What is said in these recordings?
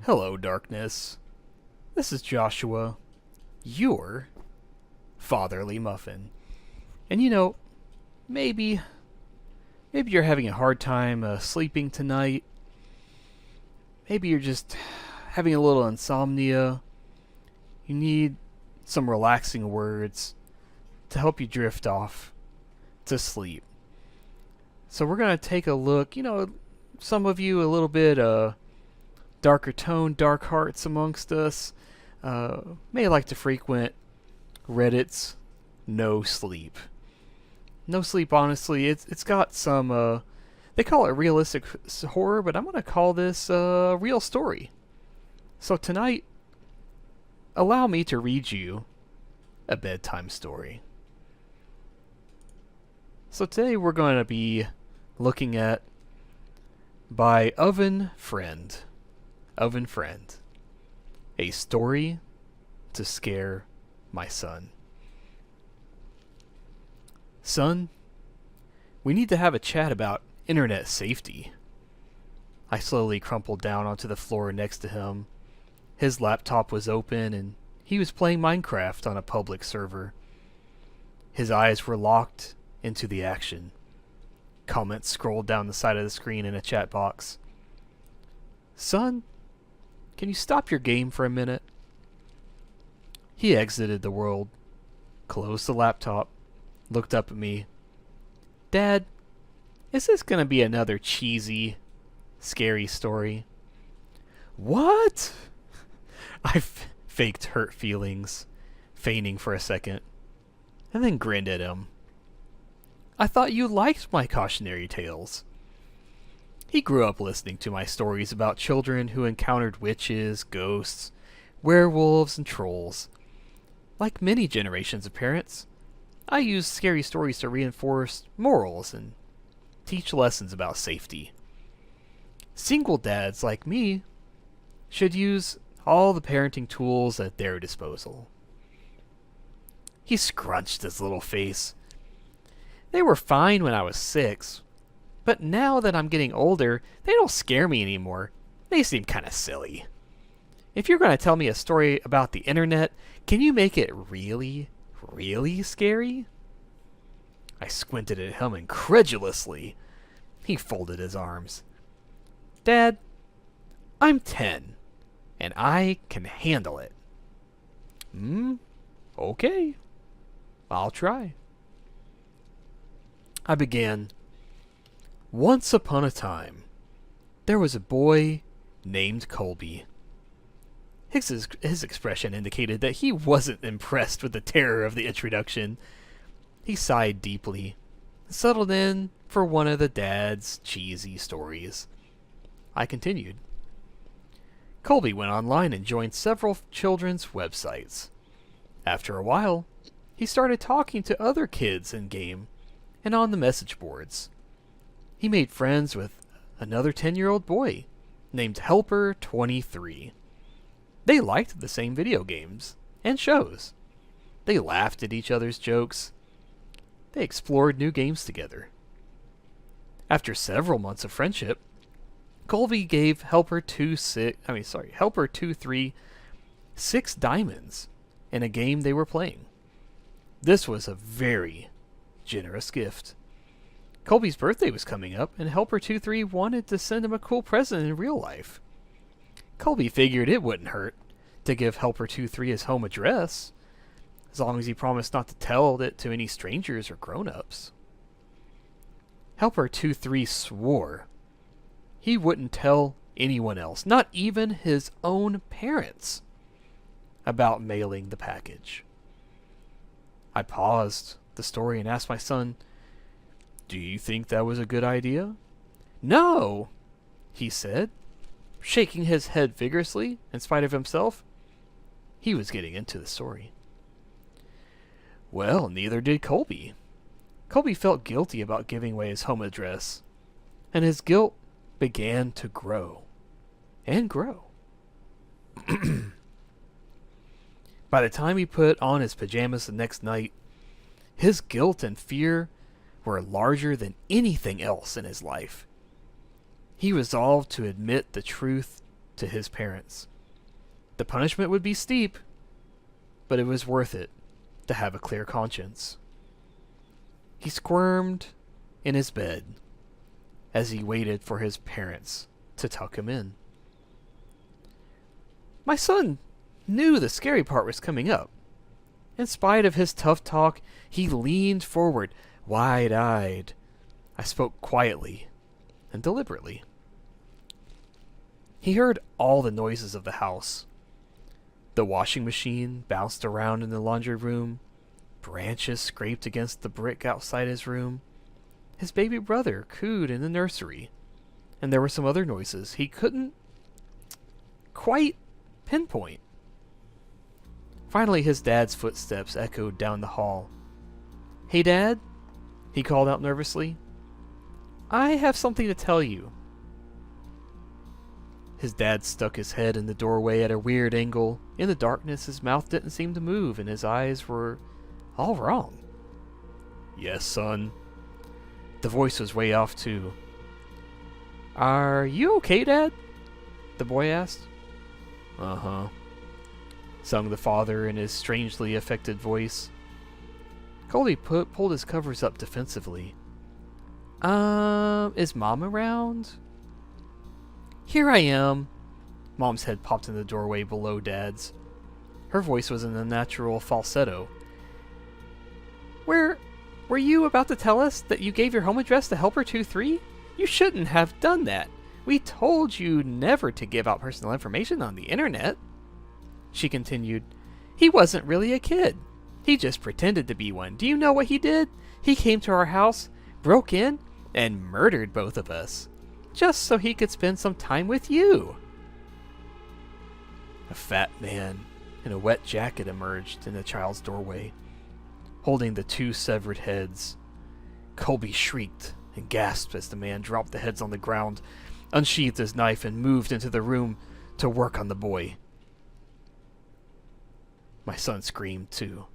Hello, darkness. This is Joshua, your fatherly muffin. And maybe you're having a hard time sleeping tonight. Maybe you're just having a little insomnia. You need some relaxing words to help you drift off to sleep. So we're going to take a look, some of you a little bit darker tone, dark hearts amongst us may like to frequent Reddit's No Sleep. No Sleep, honestly, it's got some, they call it realistic horror, but I'm going to call this a real story. So tonight, allow me to read you a bedtime story. So today we're going to be looking at by Oven Friend, a story to scare my son. Son, we need to have a chat about internet safety. I slowly crumpled down onto the floor next to him. His laptop was open and he was playing Minecraft on a public server. His eyes were locked into the action. Comments scrolled down the side of the screen in a chat box. Son, can you stop your game for a minute? He exited the world, closed the laptop, looked up at me. Dad, is this going to be another cheesy, scary story? What? I faked hurt feelings, feigning for a second, and then grinned at him. I thought you liked my cautionary tales. He grew up listening to my stories about children who encountered witches, ghosts, werewolves, and trolls. Like many generations of parents, I used scary stories to reinforce morals and teach lessons about safety. Single dads like me should use all the parenting tools at their disposal. He scrunched his little face. They were fine when I was 6, but now that I'm getting older, they don't scare me anymore. They seem kind of silly. If you're going to tell me a story about the internet, can you make it really, really scary? I squinted at him incredulously. He folded his arms. Dad, I'm 10, and I can handle it. Okay. I'll try. I began. Once upon a time, there was a boy named Colby. His expression indicated that he wasn't impressed with the terror of the introduction. He sighed deeply, and settled in for one of the dad's cheesy stories. I continued. Colby went online and joined several children's websites. After a while, he started talking to other kids in-game and on the message boards. He made friends with another 10-year-old boy named Helper23. They liked the same video games and shows. They laughed at each other's jokes. They explored new games together. After several months of friendship, Colby gave Helper23 6 diamonds in a game they were playing. This was a very generous gift. Colby's birthday was coming up, and Helper23 wanted to send him a cool present in real life. Colby figured it wouldn't hurt to give Helper23 his home address, as long as he promised not to tell it to any strangers or grown-ups. Helper23 swore he wouldn't tell anyone else, not even his own parents, about mailing the package. I paused the story and asked my son, "Do you think that was a good idea?" "No," he said, shaking his head vigorously in spite of himself. He was getting into the story. Well, neither did Colby. Colby felt guilty about giving away his home address, and his guilt began to grow and grow. By the time he put on his pajamas the next night, his guilt and fear were larger than anything else in his life. He resolved to admit the truth to his parents. The punishment would be steep, but it was worth it to have a clear conscience. He squirmed in his bed as he waited for his parents to tuck him in. My son knew the scary part was coming up. In spite of his tough talk, he leaned forward, wide-eyed. I spoke quietly and deliberately. He heard all the noises of the house. The washing machine bounced around in the laundry room. Branches scraped against the brick outside his room. His baby brother cooed in the nursery. And there were some other noises he couldn't quite pinpoint. Finally, his dad's footsteps echoed down the hall. "Hey, Dad," he called out nervously. "I have something to tell you." His dad stuck his head in the doorway at a weird angle. In the darkness, his mouth didn't seem to move, and his eyes were all wrong. "Yes, son." The voice was way off, too. "Are you okay, Dad?" the boy asked. "Uh-huh," sung the father in his strangely affected voice. Colby pulled his covers up defensively. Is Mom around?" "Here I am." Mom's head popped in the doorway below Dad's. Her voice was in a natural falsetto. Were you about to tell us that you gave your home address to Helper 23? You shouldn't have done that. We told you never to give out personal information on the internet." She continued, "He wasn't really a kid. He just pretended to be one. Do you know what he did? He came to our house, broke in, and murdered both of us, just so he could spend some time with you." A fat man in a wet jacket emerged in the child's doorway, holding the two severed heads. Colby shrieked and gasped as the man dropped the heads on the ground, unsheathed his knife, and moved into the room to work on the boy. My son screamed, too.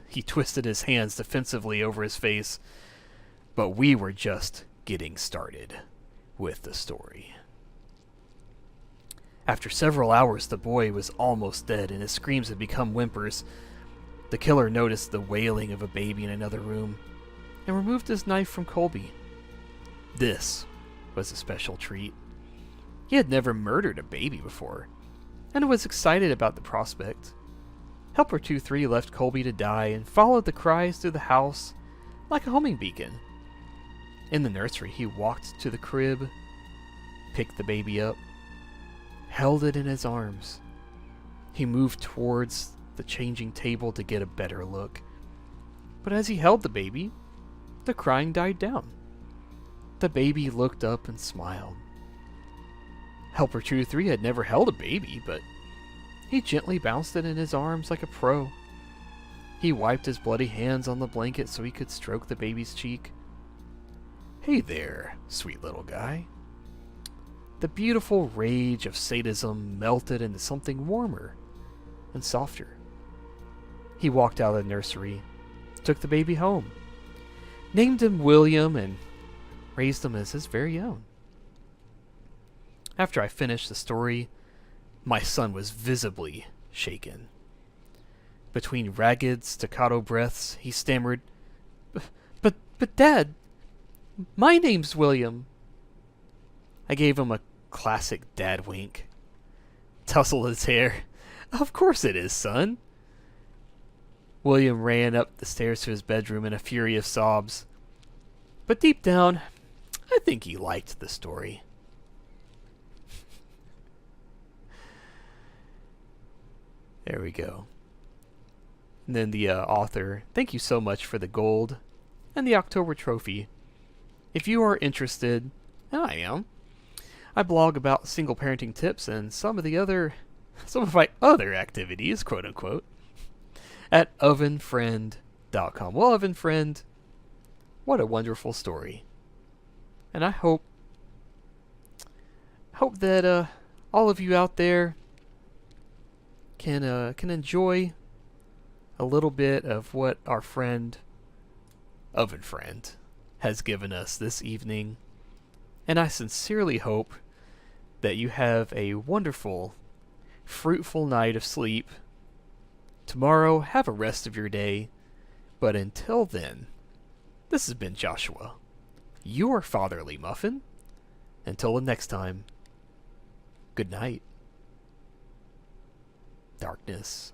He twisted his hands defensively over his face, but we were just getting started with the story. After several hours, the boy was almost dead, and his screams had become whimpers. The killer noticed the wailing of a baby in another room and removed his knife from Colby. This was a special treat. He had never murdered a baby before, and was excited about the prospect. Helper 23 left Colby to die and followed the cries through the house like a homing beacon. In the nursery, he walked to the crib, picked the baby up, held it in his arms. He moved towards the changing table to get a better look. But as he held the baby, the crying died down. The baby looked up and smiled. Helper 23 had never held a baby, but he gently bounced it in his arms like a pro. He wiped his bloody hands on the blanket so he could stroke the baby's cheek. "Hey there, sweet little guy." The beautiful rage of sadism melted into something warmer and softer. He walked out of the nursery, took the baby home, named him William, and raised him as his very own. After I finished the story, my son was visibly shaken. Between ragged staccato breaths, he stammered, But Dad, my name's William." I gave him a classic dad wink, tousled his hair. "Of course it is, son." William ran up the stairs to his bedroom in a fury of sobs. But deep down, I think he liked the story. There we go. And then the author, thank you so much for the gold and the October trophy. If you are interested, and I am, I blog about single parenting tips and some of my other activities, quote unquote, at ovenfriend.com. Well, Oven Friend, what a wonderful story. And I hope that all of you out there can enjoy a little bit of what our friend Oven Friend has given us this evening. And I sincerely hope that you have a wonderful, fruitful night of sleep. Tomorrow, have a rest of your day. But until then, this has been Joshua, your fatherly muffin. Until the next time, good night. Darkness.